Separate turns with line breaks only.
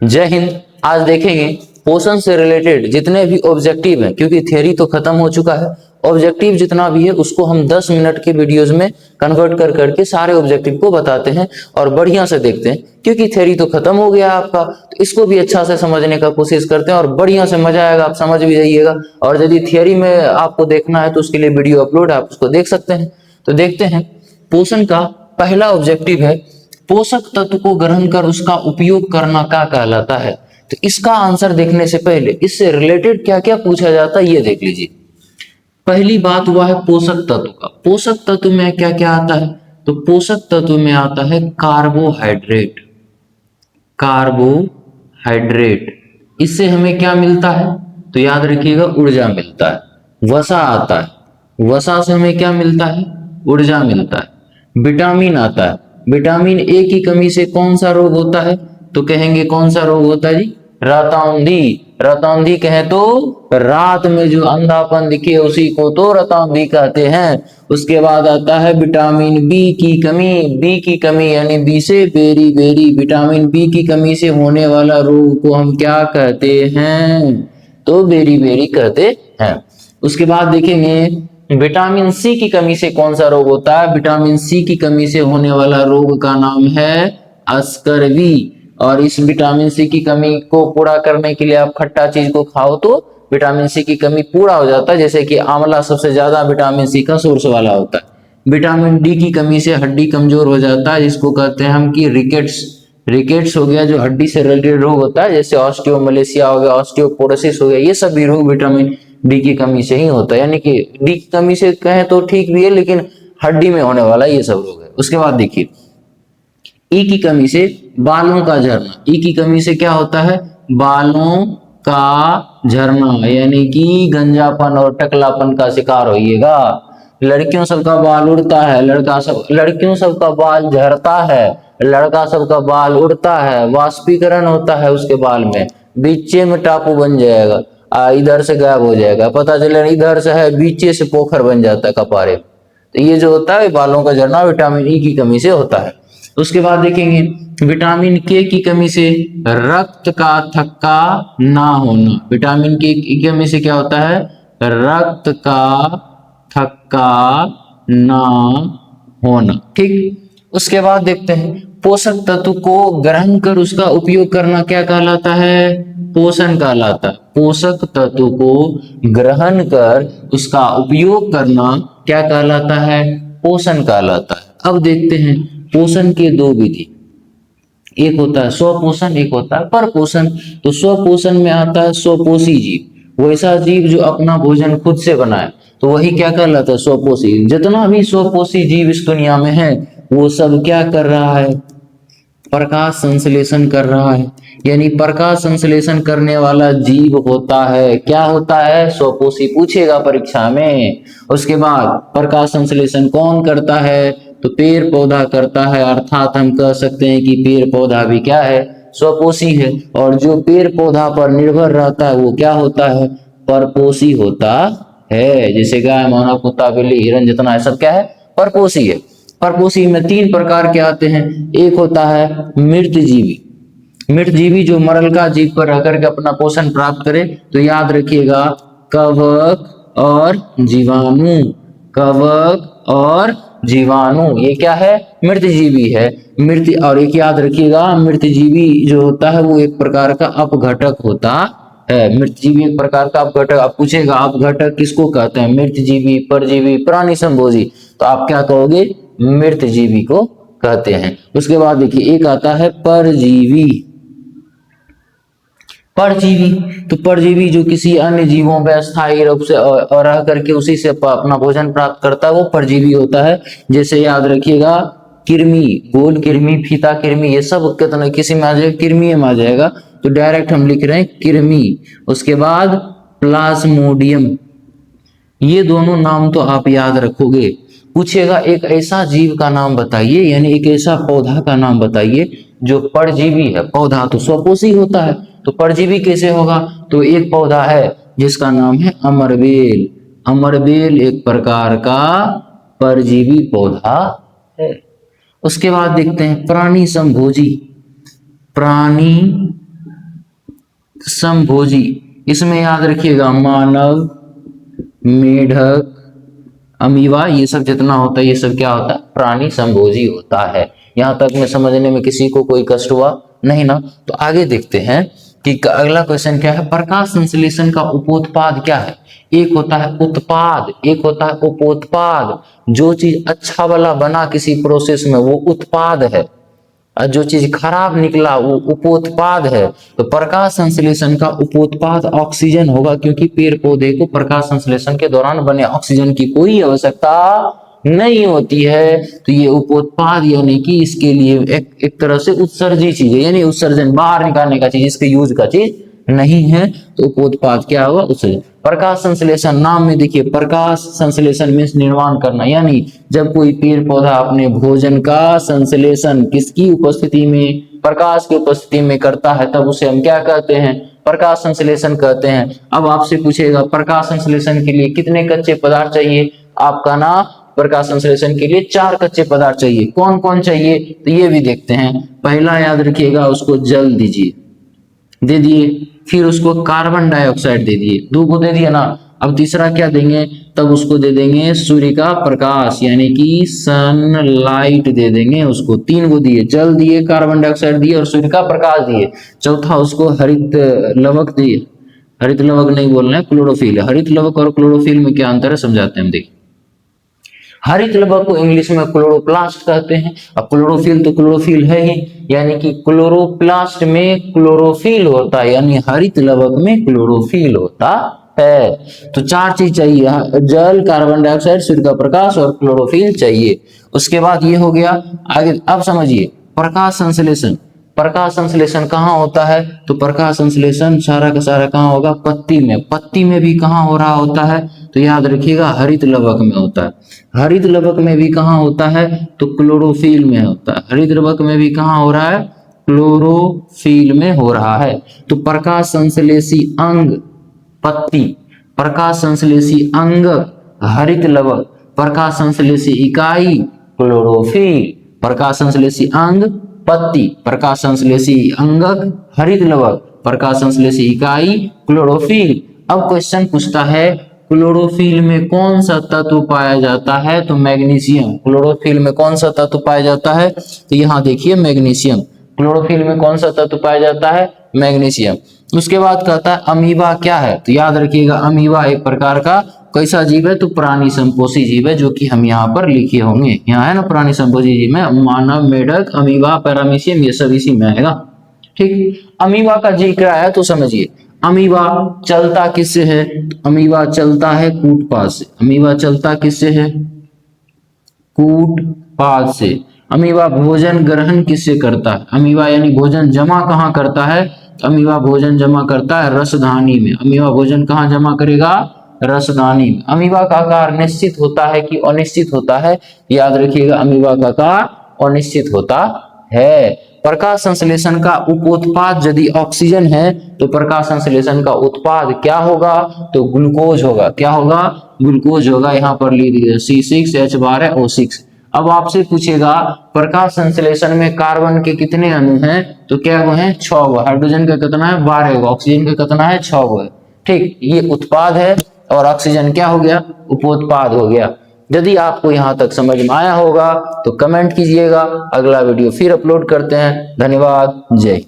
जय हिंद। आज देखेंगे पोषण से रिलेटेड जितने भी ऑब्जेक्टिव हैं, क्योंकि थ्योरी तो खत्म हो चुका है। ऑब्जेक्टिव जितना भी है उसको हम 10 मिनट के वीडियोस में कन्वर्ट कर करके सारे ऑब्जेक्टिव को बताते हैं और बढ़िया से देखते हैं, क्योंकि थ्योरी तो खत्म हो गया आपका। तो इसको भी अच्छा से समझने का कोशिश करते हैं और बढ़िया से मजा आएगा, आप समझ भी जाइएगा। और यदि थ्योरी में आपको देखना है तो उसके लिए वीडियो अपलोड है, आप उसको देख सकते हैं। तो देखते हैं, पोषण का पहला ऑब्जेक्टिव है पोषक तत्व को ग्रहण कर उसका उपयोग करना क्या कहलाता है। तो इसका आंसर देखने से पहले इससे रिलेटेड क्या क्या पूछा जाता है ये देख लीजिए। पहली बात हुआ है पोषक तत्व का। पोषक तत्व में क्या क्या आता है? तो पोषक तत्व में आता है कार्बोहाइड्रेट। कार्बोहाइड्रेट, इससे हमें क्या मिलता है? तो याद रखिएगा, ऊर्जा मिलता है। वसा आता है, वसा से हमें क्या मिलता है? ऊर्जा मिलता है। विटामिन आता है, विटामिन ए की कमी से कौन सा रोग होता है? तो कहेंगे कौन सा रोग होता है जी? रतौंधी। रतौंधी कहें तो रात में जो अंधापन दिखे उसी को तो रतौंधी कहते हैं। उसके बाद आता है विटामिन बी की कमी। बी की कमी यानी बी से बेरी बेरी, विटामिन बी की कमी से होने वाला रोग को हम क्या कहते हैं? तो बेरी बेरी कहते हैं। उसके बाद देखेंगे विटामिन सी की कमी से कौन सा रोग होता है? विटामिन सी की कमी से होने वाला रोग का नाम है अस्करवी। और इस विटामिन सी की कमी को पूरा करने के लिए आप खट्टा चीज को खाओ तो विटामिन सी की कमी पूरा हो जाता है। जैसे कि आंवला सबसे ज्यादा विटामिन सी का सोर्स वाला होता है। विटामिन डी की कमी से हड्डी कमजोर हो जाता है, जिसको कहते हैं हम कि रिकेट्स। रिकेट्स हो गया जो हड्डी से रिलेटेड रोग होता है, जैसे ऑस्टियोमलेशिया हो गया, ऑस्टियोपोरोसिस हो गया, ये सभी रोग विटामिन डी की कमी से ही होता है। यानी कि डी की कमी से कहें तो ठीक भी है, लेकिन हड्डी में होने वाला ये सब रोग है। उसके बाद देखिए ई की कमी से बालों का झड़ना। ई की कमी से क्या होता है? बालों का झड़ना, यानी कि गंजापन और टकलापन का शिकार होइएगा। लड़कियों सबका बाल उड़ता है, लड़कियों सबका बाल झड़ता है, लड़का सबका बाल उड़ता है, वाष्पीकरण होता है उसके बाल में, बीचे में टापू बन जाएगा, इधर से गायब हो जाएगा, पता चले इधर से है बीचे से पोखर बन जाता है कपारे। तो ये जो होता है बालों का झड़ना विटामिन ई की कमी से होता है। उसके बाद देखेंगे विटामिन के की कमी से रक्त का थक्का ना होना। विटामिन के की कमी से क्या होता है? रक्त का थक्का ना होना। ठीक। उसके बाद देखते हैं पोषक तत्व को ग्रहण कर उसका उपयोग करना क्या कहलाता है? पोषण कहलाता है। पोषक तत्व को ग्रहण कर उसका उपयोग करना क्या कहलाता है? पोषण कहलाता है। अब देखते हैं पोषण के दो विधि, एक होता है स्वपोषण, एक होता है परपोषण। तो स्वपोषण में आता है स्वपोषी जीव, वैसा जीव जो अपना भोजन खुद से बनाए, तो वही क्या कहलाता है? स्वपोषी। जितना भी स्वपोषी जीव इस दुनिया में है वो सब क्या कर रहा है? प्रकाश संश्लेषण कर रहा है। यानी प्रकाश संश्लेषण करने वाला जीव होता है, क्या होता है? स्वपोषी। पूछेगा परीक्षा में। उसके बाद प्रकाश संश्लेषण कौन करता है? तो पेड़ पौधा करता है, अर्थात हम कह सकते हैं कि पेड़ पौधा भी क्या है? स्वपोषी है। और जो पेड़ पौधा पर निर्भर रहता है वो क्या होता है? परपोषी होता है। जैसे गाय, मोना, कुत्ता, बिल्ली, हिरन जितना है सब क्या है? परपोषी है। परपोषी में 3 प्रकार के आते हैं। एक होता है मृत जीवी। मृत जीवी जो मरलका जीव पर रह करके अपना पोषण प्राप्त करे। तो याद रखिएगा कवक और जीवाणु। कवक और जीवाणु ये क्या है? मृत जीवी है। मृत, और एक याद रखिएगा मृत जीवी जो होता है वो एक प्रकार का अपघटक होता है। मृत जीवी एक प्रकार का अपघटक। आप पूछेगा अपघटक किसको कहते हैं? मृत जीवी, परजीवी, प्राणी संभोजी। तो आप क्या कहोगे? मृत जीवी को कहते हैं। उसके बाद देखिए एक आता है परजीवी। परजीवी, तो परजीवी जो किसी अन्य जीवों में अस्थायी रूप से और रह करके उसी से अपना भोजन प्राप्त करता है वो परजीवी होता है। जैसे याद रखिएगा कृमि, गोल कृमि, फीता कृमि, ये सब कितना किसी में आ जाएगा? कृमि में आ जाएगा। तो डायरेक्ट हम लिख रहे हैं कृमि। उसके बाद प्लाज्मोडियम, ये दोनों नाम तो आप याद रखोगे। पूछेगा एक ऐसा जीव का नाम बताइए, यानी एक ऐसा पौधा का नाम बताइए जो परजीवी है। पौधा तो स्वपोषी होता है, तो परजीवी कैसे होगा? तो एक पौधा है जिसका नाम है अमरबेल। अमरबेल एक प्रकार का परजीवी पौधा है। उसके बाद देखते हैं प्राणी संभोजी। प्राणी संभोजी, इसमें याद रखिएगा मानव, मेढक, अमीबा, ये सब जितना होता है ये सब क्या होता है, प्राणी संभोजी होता है। यहां तक में समझने में किसी को कोई कष्ट हुआ नहीं ना। तो आगे देखते हैं कि अगला क्वेश्चन क्या है, प्रकाश संश्लेषण का उपोत्पाद क्या है। एक होता है उत्पाद, एक होता है उपोत्पाद। जो चीज अच्छा वाला बना किसी प्रोसेस में वो उत्पाद है, और जो चीज खराब निकला वो उपोत्पाद है। तो प्रकाश संश्लेषण का उपोत्पाद ऑक्सीजन होगा, क्योंकि पेड़ पौधे को प्रकाश संश्लेषण के दौरान बने ऑक्सीजन की कोई आवश्यकता नहीं होती है। तो ये उपोत्पाद यानी कि इसके लिए एक तरह से उत्सर्जी चीज है, यानी उत्सर्जन बाहर निकालने का चीज, इसके यूज का चीज नहीं है। तो उपोत्पाद क्या होगा, उत्सर्जन। प्रकाश संश्लेषण, नाम में देखिए प्रकाश संश्लेषण मीन्स निर्माण करना, यानी जब कोई पेड़ पौधा अपने भोजन का संश्लेषण किसकी उपस्थिति में, प्रकाश की उपस्थिति में करता है, तब उसे हम क्या कहते हैं, प्रकाश संश्लेषण कहते हैं। अब आपसे पूछेगा प्रकाश संश्लेषण के लिए कितने कच्चे पदार्थ चाहिए, आपका ना प्रकाश संश्लेषण के लिए 4 कच्चे पदार्थ चाहिए। कौन कौन चाहिए, तो ये भी देखते हैं। पहला याद रखिएगा, उसको जल दीजिए, दे दिए, फिर उसको कार्बन डाइऑक्साइड दे दिए, 2 को दे दिया ना। अब तीसरा क्या देंगे, तब उसको दे देंगे सूर्य का प्रकाश यानी कि सनलाइट दे देंगे उसको। 3 को दिए, जल दिए, कार्बन डाइऑक्साइड दिए और सूर्य का प्रकाश दिए। चौथा उसको हरित लवक दिए, हरित लवक नहीं बोलना है, क्लोरोफिल है। हरित लवक और क्लोरोफिल में क्या अंतर है समझाते हैं हम। देखिए हरित लवक को इंग्लिश में क्लोरोप्लास्ट कहते हैं, और क्लोरोफिल तो क्लोरोफिल है ही, यानी कि क्लोरोप्लास्ट में क्लोरोफिल होता है, यानी हरित लवक में क्लोरोफिल होता है। तो 4 चीज चाहिए, जल, कार्बन डाइऑक्साइड, सूर्य का प्रकाश और क्लोरोफिल चाहिए। उसके बाद ये हो गया। आगे अब समझिए प्रकाश संश्लेषण, प्रकाश संश्लेषण कहाँ होता है, तो प्रकाश संश्लेषण सारा का सारा कहाँ होगा, पत्ती में। पत्ती में भी कहाँ हो रहा होता है, तो याद रखिएगा हरित लवक में होता है। हरित लवक में भी कहाँ होता है, तो क्लोरोफिल में होता है। हरित लवक में भी कहाँ हो रहा है, क्लोरोफिल में हो रहा है। तो प्रकाश संश्लेषी अंग पत्ती, प्रकाश संश्लेषी अंग हरित लवक, प्रकाश संश्लेषी इकाई क्लोरोफिल। प्रकाश संश्लेषी अंग पत्ती, प्रकाश संश्लेषी अंगक हरित लवक, प्रकाश संश्लेषी इकाई क्लोरोफिल। अब क्वेश्चन पूछता है क्लोरोफिल में कौन सा तत्व पाया जाता है, तो मैग्नीशियम। क्लोरोफिल में कौन सा तत्व पाया जाता है, तो यहाँ देखिए मैग्नीशियम। क्लोरोफिल में कौन सा तत्व पाया जाता है, मैग्नीशियम। उसके बाद कहता है अमीबा क्या है, तो याद रखिएगा अमीबा एक प्रकार का कैसा जीव है, तो प्राणी संपोषी जीव है, जो कि हम यहाँ पर लिखे होंगे। यहाँ है ना प्राणी संपोषी जीव में मानव, मेढक, अमीबा, पैरामीशियम, ये सब इसी में आएगा। ठीक, अमीबा का जिक्र आया तो समझिए अमीबा चलता किससे है, अमीबा चलता है कूटपाद से। अमीबा चलता किससे है, कूटपाद से। अमीबा भोजन ग्रहण किससे करता है, अमीबा यानी भोजन जमा कहाँ करता है, अमीबा भोजन जमा करता है रसधानी में। अमीबा भोजन कहाँ जमा करेगा, रसधानी में। अमीबा का आकार निश्चित होता है कि अनिश्चित होता है, याद रखिएगा अमीबा का आकार अनिश्चित होता है। प्रकाश संश्लेषण का उपोत्पाद यदि ऑक्सीजन है तो प्रकाश संश्लेषण का उत्पाद क्या होगा, तो ग्लूकोज होगा। क्या होगा, ग्लूकोज होगा। यहाँ पर लिख दीजिए C6H12O6। अब आपसे पूछेगा प्रकाश संश्लेषण में कार्बन के कितने अणु हैं, तो क्या वो हैं 6 गो। हाइड्रोजन का कितना है 12 गो, ऑक्सीजन का कितना है 6 गो है। ठीक, ये उत्पाद है और ऑक्सीजन क्या हो गया, उपोत्पाद हो गया। यदि आपको यहाँ तक समझ में आया होगा तो कमेंट कीजिएगा। अगला वीडियो फिर अपलोड करते हैं। धन्यवाद, जय।